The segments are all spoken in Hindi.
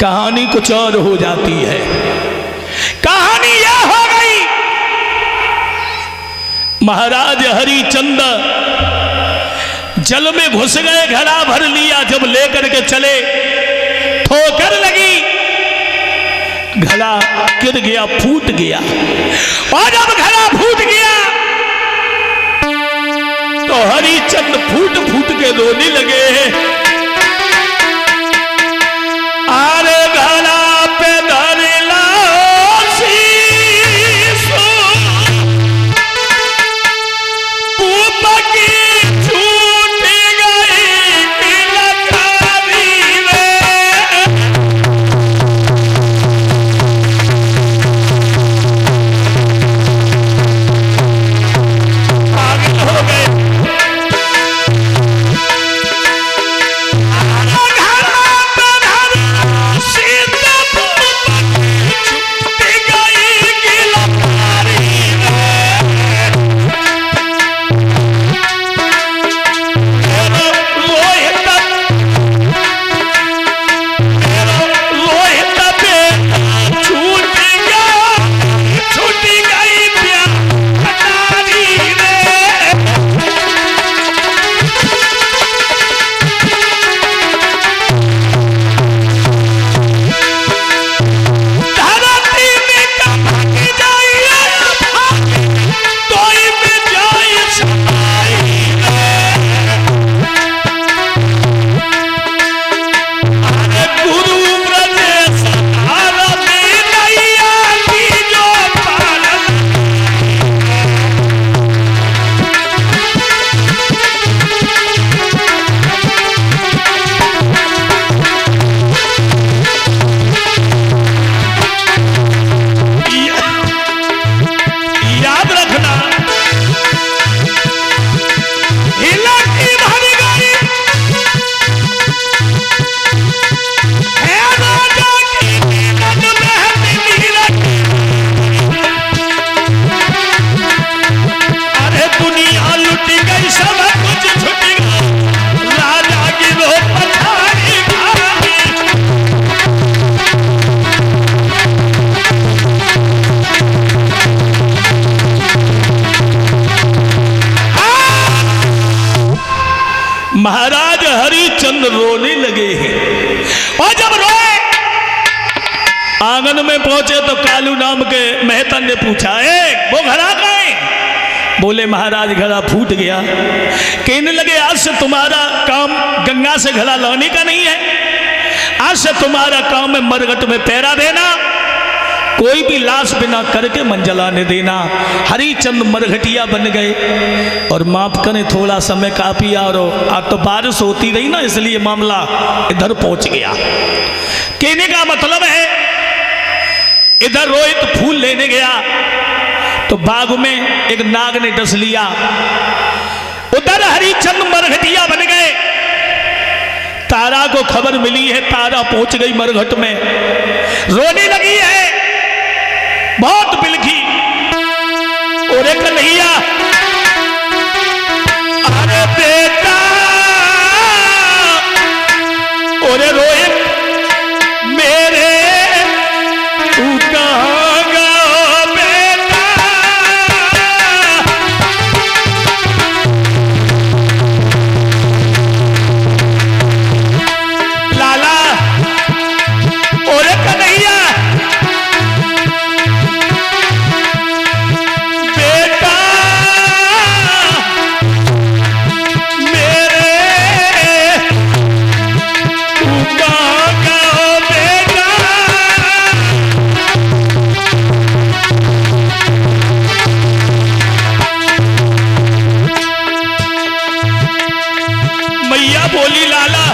कहानी कुछ और हो जाती है। कहानी यह हो गई, महाराज हरिचंद जल में घुस गए, घड़ा भर लिया, जब लेकर के चले ठोकर लगी, घड़ा गिर गया, फूट गया। और जब घड़ा फूट गया तो हरिचंद फूट फूट के रोने लगे। आरे घड़ा पे धरला शीशो, ऊपर की छूट गई किलकारी रे। आगे हो गए। महाराज हरिचंद रोने लगे हैं। और जब रोए, आंगन में पहुंचे तो कालू नाम के मेहतन ने पूछा, वो घड़ा कहाँ है? बोले महाराज घड़ा फूट गया। कहने लगे आज से तुम्हारा काम गंगा से घड़ा लाने का नहीं है, आज से तुम्हारा काम है मरघट में पैरा देना, कोई भी लाश बिना करके मंजलाने देना। हरिचंद मरघटिया बन गए। और माफ करें थोड़ा समय काफी और आज तो बारिश होती रही ना, इसलिए मामला इधर पहुंच गया। कहने का मतलब है इधर रोहित फूल लेने गया तो बाग में एक नाग ने डस लिया, उधर हरिचंद मरघटिया बन गए। तारा को खबर मिली है, तारा पहुंच गई मरघट में, रोने लगी है, बहुत बिलखी। और कन्हैया, अरे बेटा, और रोहित मेरे, तू कहाँ गया बेटा? लाला, और कन्हैया, बोली लाला,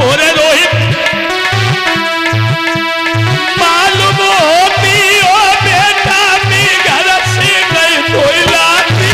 और रोहित मालूम होती हो बेटा भी घर से गई कोई लाती।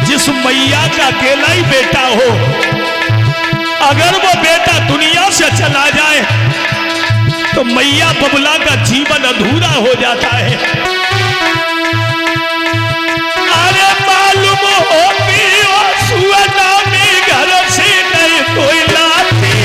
जिस मैया का अकेला ही बेटा हो, अगर वो बेटा दुनिया से चला जाए तो मैया बबला का जीवन अधूरा हो जाता है। अरे मालूम होती हो सुअना में घर से नहीं कोई लाती।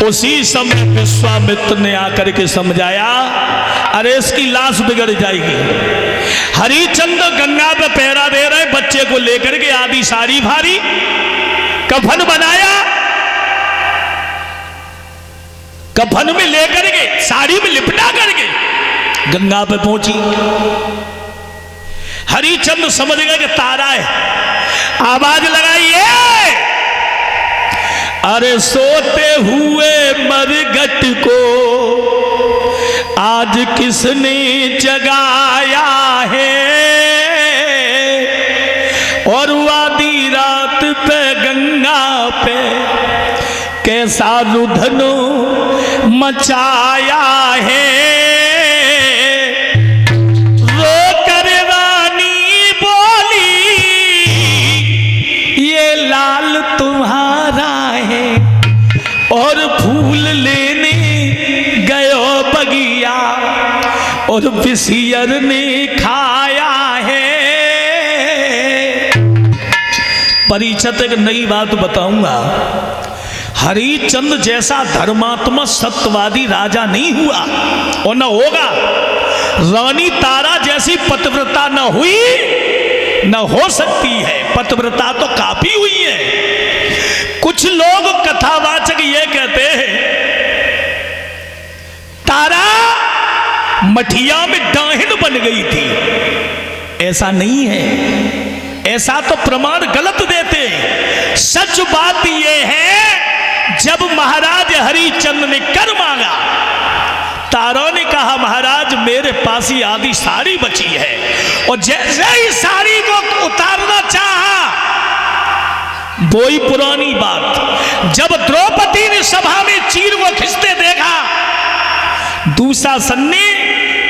उसी समय विश्वामित्र ने आकर के समझाया, अरे इसकी लाश बिगड़ जाएगी। हरिश्चंद्र गंगा पे पहरा दे रहे, बच्चे को लेकर के आधी सारी भारी कफन बनाया, कफन में लेकर के साड़ी में लिपटा करके गंगा पे पहुंची। हरिश्चंद्र समझ गए कि तारा है, आवाज लगाइए, अरे सोते हुए मरघट को आज किसने जगाया है, और आधी रात पे गंगा पे कैसा रुधन मचाया है। रोकर रानी बोली, ये लाल तुम्हारा है, और फूल लेने गयो बगिया, और विसियर ने खाया है। परीक्षित एक नई बात बताऊंगा, हरिश्चंद्र जैसा धर्मात्मा सत्यवादी राजा नहीं हुआ और न होगा। रानी तारा जैसी पतिव्रता न हुई न हो सकती है। पतिव्रता तो काफी हुई है। कुछ लोग कथावाचक ये कहते हैं तारा मठिया में डाहिन बन गई थी। ऐसा नहीं है, ऐसा तो प्रमाण गलत देते हैं। सच बात यह है, जब महाराज हरिश्चंद्र ने कर मांगा, तारा ने कहा महाराज मेरे पास ही आधी साड़ी बची है, और जैसे ही साड़ी को उतारना चाहा, वही पुरानी बात, जब द्रौपदी ने सभा में चीर को खींचते देखा, दुशासन ने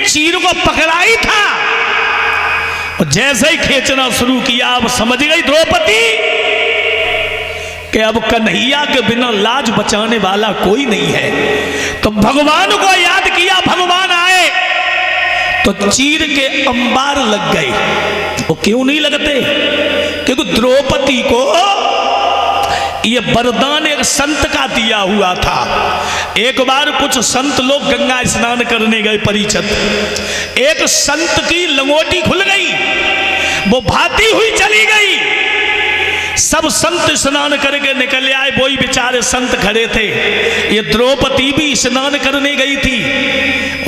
चीर को पकड़ा ही था, और जैसे ही खींचना शुरू किया, अब समझ गई द्रौपदी कि अब कन्हैया के बिना लाज बचाने वाला कोई नहीं है। तो भगवान को याद किया, भगवान आए तो चीर के अंबार लग गए। वो क्यों नहीं लगते? क्योंकि द्रौपदी को ये वरदान एक संत का दिया हुआ था। एक बार कुछ संत लोग गंगा स्नान करने गए परीक्षित। एक संत की लंगोटी खुल गई, वो भाती हुई चली गई। सब संत स्नान करके निकल आए, वही बेचारे संत खड़े थे। ये द्रौपदी भी स्नान करने गई थी।